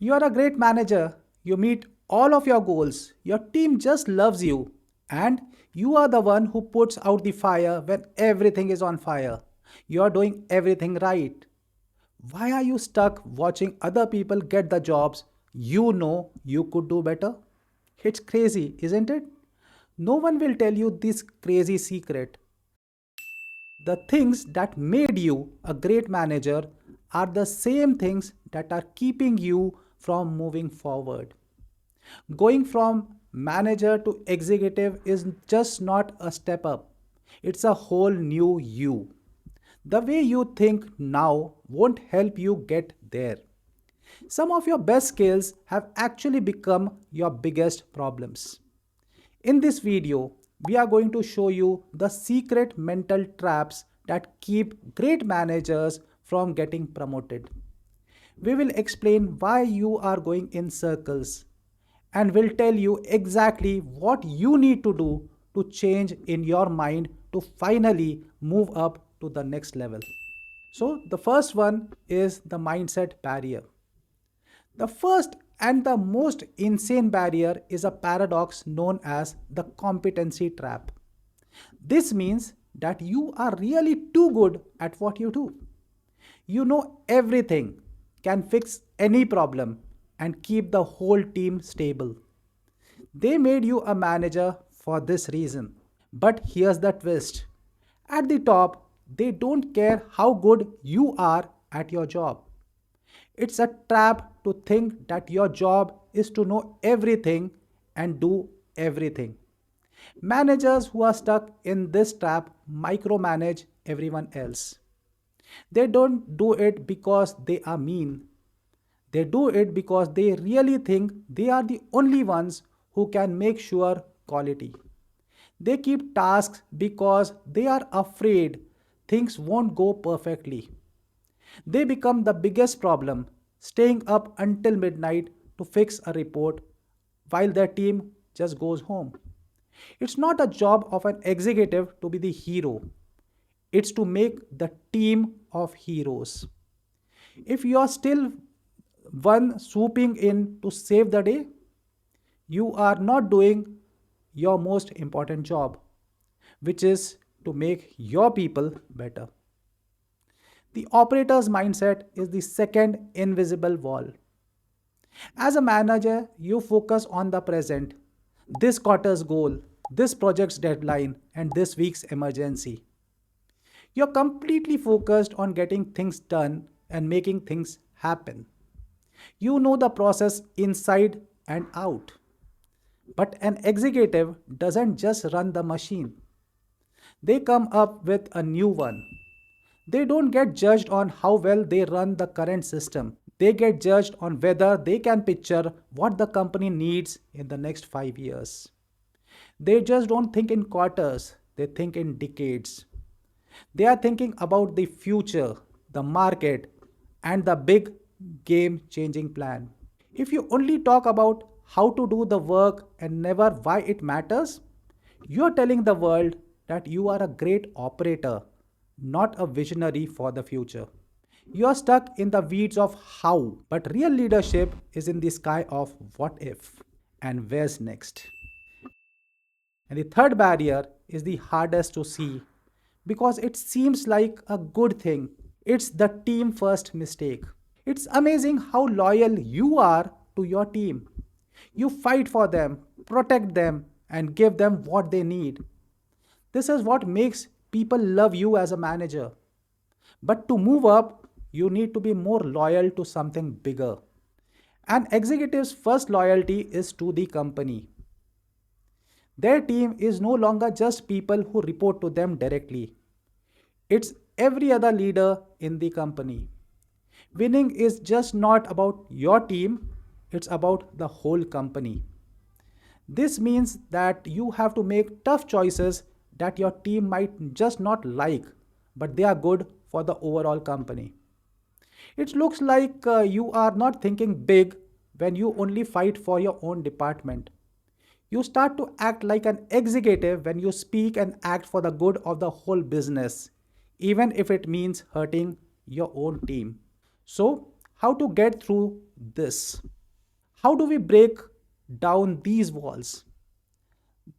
You are a great manager. You meet all of your goals. Your team just loves you. And you are the one who puts out the fire when everything is on fire. You are doing everything right. Why are you stuck watching other people get the jobs you know you could do better? It's crazy, isn't it? No one will tell you this crazy secret. The things that made you a great manager are the same things that are keeping you from moving forward. Going from manager to executive is just not a step up, it's a whole new you. The way you think now won't help you get there. Some of your best skills have actually become your biggest problems. In this video, we are going to show you the secret mental traps that keep great managers from getting promoted. We will explain why you are going in circles and will tell you exactly what you need to do to change in your mind to finally move up to the next level. So, the first one is the mindset barrier. The first and the most insane barrier is a paradox known as the competency trap. This means that you are really too good at what you do. You know everything, can fix any problem, and keep the whole team stable. They made you a manager for this reason. But here's the twist: at the top, they don't care how good you are at your job. It's a trap to think that your job is to know everything and do everything. Managers who are stuck in this trap micromanage everyone else. They don't do it because they are mean. They do it because they really think they are the only ones who can make sure quality. They keep tasks because they are afraid things won't go perfectly. They become the biggest problem, staying up until midnight to fix a report while their team just goes home. It's not a job of an executive to be the hero, it's to make the team of heroes. If you are still one swooping in to save the day, you are not doing your most important job, which is to make your people better. The operator's mindset is the second invisible wall. As a manager, you focus on the present, this quarter's goal, this project's deadline, and this week's emergency. You're completely focused on getting things done and making things happen. You know the process inside and out. But an executive doesn't just run the machine, they come up with a new one. They don't get judged on how well they run the current system. They get judged on whether they can picture what the company needs in the next 5 years. They just don't think in quarters, they think in decades. They are thinking about the future, the market, and the big game changing plan. If you only talk about how to do the work and never why it matters, you are telling the world that you are a great operator, not a visionary for the future. You are stuck in the weeds of how, but real leadership is in the sky of what if and where's next. And the third barrier is the hardest to see because it seems like a good thing. It's the team first mistake. It's amazing how loyal you are to your team. You fight for them, protect them, and give them what they need. This is what makes people love you as a manager. But to move up, you need to be more loyal to something bigger. An executive's first loyalty is to the company. Their team is no longer just people who report to them directly, it's every other leader in the company. Winning is just not about your team, it's about the whole company. This means that you have to make tough choices that your team might just not like, but they are good for the overall company. It looks like you are not thinking big when you only fight for your own department. You start to act like an executive when you speak and act for the good of the whole business, even if it means hurting your own team. So, how to get through this? How do we break down these walls?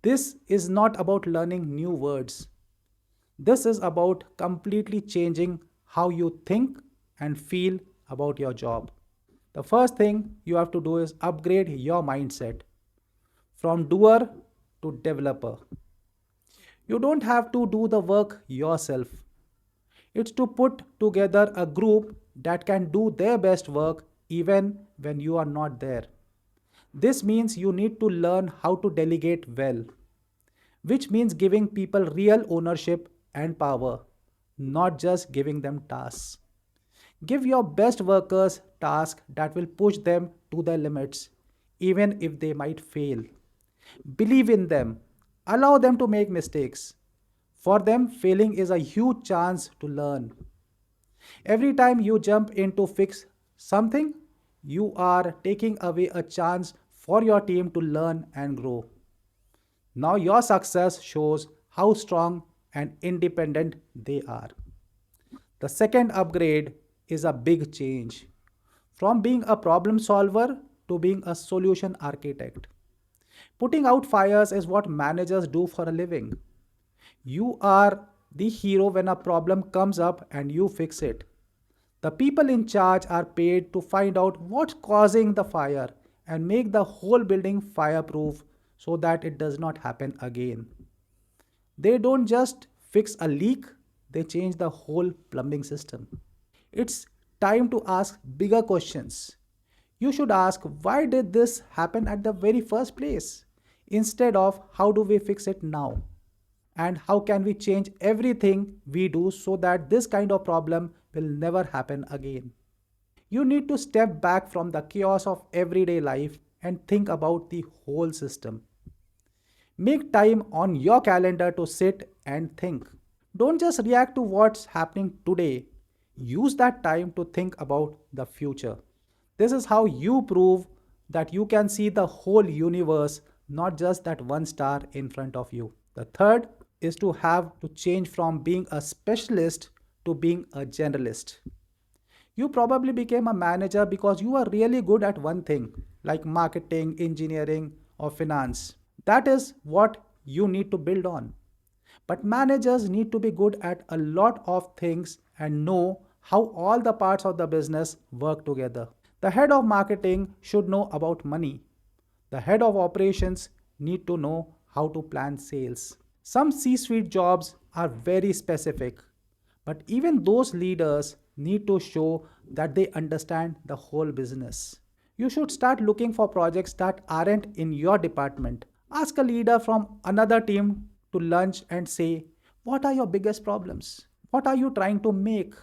This is not about learning new words. This is about completely changing how you think and feel about your job. The first thing you have to do is upgrade your mindset from doer to developer. You don't have to do the work yourself. It's to put together a group that can do their best work even when you are not there. This means you need to learn how to delegate well, which means giving people real ownership and power, not just giving them tasks. Give your best workers tasks that will push them to their limits, even if they might fail. Believe in them. Allow them to make mistakes. For them, failing is a huge chance to learn. Every time you jump in to fix something, you are taking away a chance for your team to learn and grow. Now, your success shows how strong and independent they are. The second upgrade is a big change from being a problem solver to being a solution architect. Putting out fires is what managers do for a living. You are the hero when a problem comes up and you fix it. The people in charge are paid to find out what's causing the fire and make the whole building fireproof so that it does not happen again. They don't just fix a leak, they change the whole plumbing system. It's time to ask bigger questions. You should ask, why did this happen at the very first place? Instead of, how do we fix it now? And how can we change everything we do so that this kind of problem will never happen again? You need to step back from the chaos of everyday life and think about the whole system. Make time on your calendar to sit and think. Don't just react to what's happening today. Use that time to think about the future. This is how you prove that you can see the whole universe, not just that one star in front of you. The third is to have to change from being a specialist to being a generalist. You probably became a manager because you are really good at one thing, like marketing, engineering, or finance. That is what you need to build on. But managers need to be good at a lot of things and know how all the parts of the business work together. The head of marketing should know about money. The head of operations need to know how to plan sales. Some C-suite jobs are very specific, but even those leaders need to show that they understand the whole business. You should start looking for projects that aren't in your department. Ask a leader from another team to lunch and say, what are your biggest problems? What are you trying to make?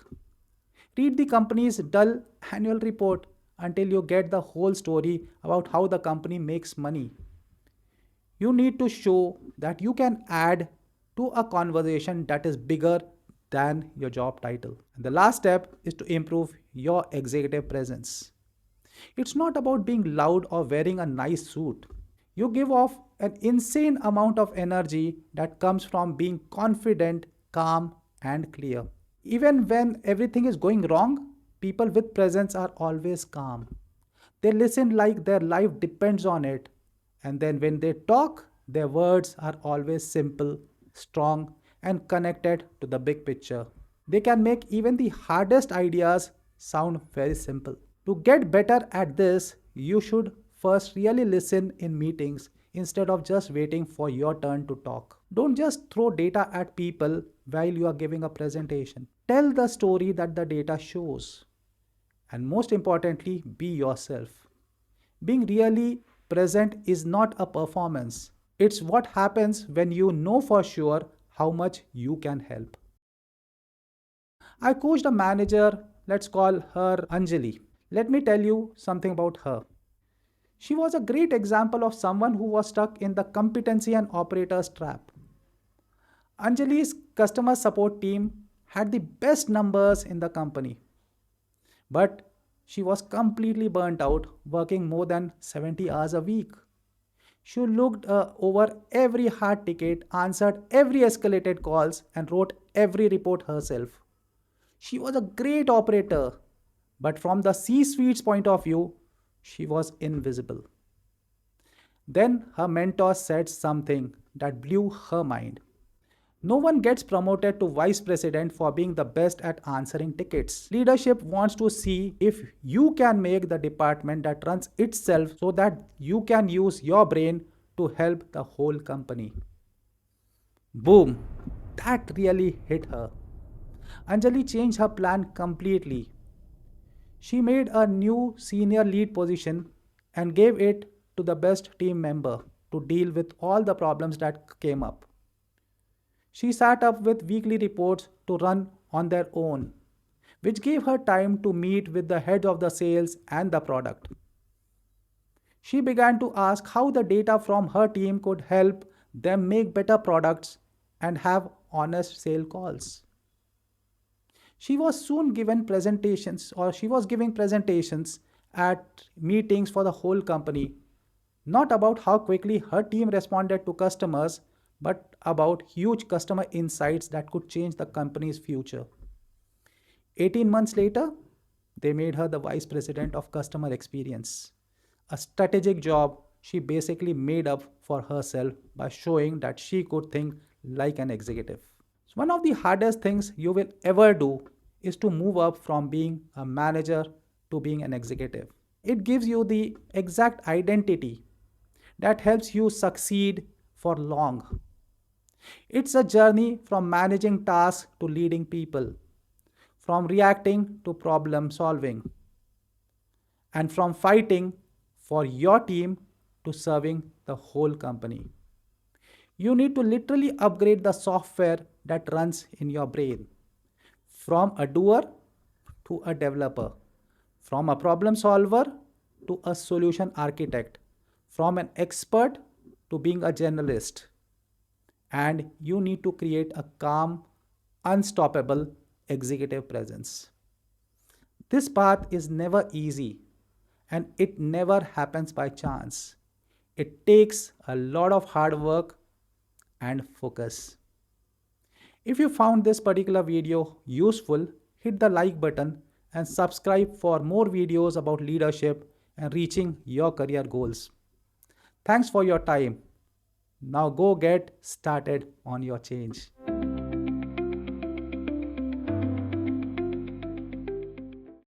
Read the company's dull annual report until you get the whole story about how the company makes money. You need to show that you can add to a conversation that is bigger than your job title. And the last step is to improve your executive presence. It's not about being loud or wearing a nice suit. You give off an insane amount of energy that comes from being confident, calm, and clear. Even when everything is going wrong, people with presence are always calm. They listen like their life depends on it. And then when they talk, their words are always simple, strong, and connected to the big picture. They can make even the hardest ideas sound very simple. To get better at this, you should first really listen in meetings instead of just waiting for your turn to talk. Don't just throw data at people while you are giving a presentation. Tell the story that the data shows. And most importantly, be yourself. Being really present is not a performance. It's what happens when you know for sure how much you can help. I coached a manager, let's call her Anjali. Let me tell you something about her. She was a great example of someone who was stuck in the competency and operators trap. Anjali's customer support team had the best numbers in the company, but she was completely burnt out, working more than 70 hours a week. She looked over every hard ticket, answered every escalated calls, and wrote every report herself. She was a great operator, but from the C-suite's point of view, She was invisible. Then her mentor said something that blew her mind. No one gets promoted to vice president for being the best at answering tickets. Leadership wants to see if you can make the department that runs itself so that you can use your brain to help the whole company. Boom! That really hit her. Anjali changed her plan completely. She made a new senior lead position and gave it to the best team member to deal with all the problems that came up. She sat up with weekly reports to run on their own, which gave her time to meet with the head of the sales and the product. She began to ask how the data from her team could help them make better products and have honest sale calls. She was giving presentations at meetings for the whole company, not about how quickly her team responded to customers, but about huge customer insights that could change the company's future. 18 months later, they made her the vice president of customer experience, a strategic job she basically made up for herself by showing that she could think like an executive. So one of the hardest things you will ever do is to move up from being a manager to being an executive. It gives you the exact identity that helps you succeed for long. It's a journey from managing tasks to leading people, from reacting to problem solving, and from fighting for your team to serving the whole company. You need to literally upgrade the software that runs in your brain from a doer to a developer, from a problem solver to a solution architect, from an expert to being a generalist. And you need to create a calm, unstoppable executive presence. This path is never easy and it never happens by chance. It takes a lot of hard work and focus. If you found this particular video useful, hit the like button and subscribe for more videos about leadership and reaching your career goals. Thanks for your time. Now go get started on your change.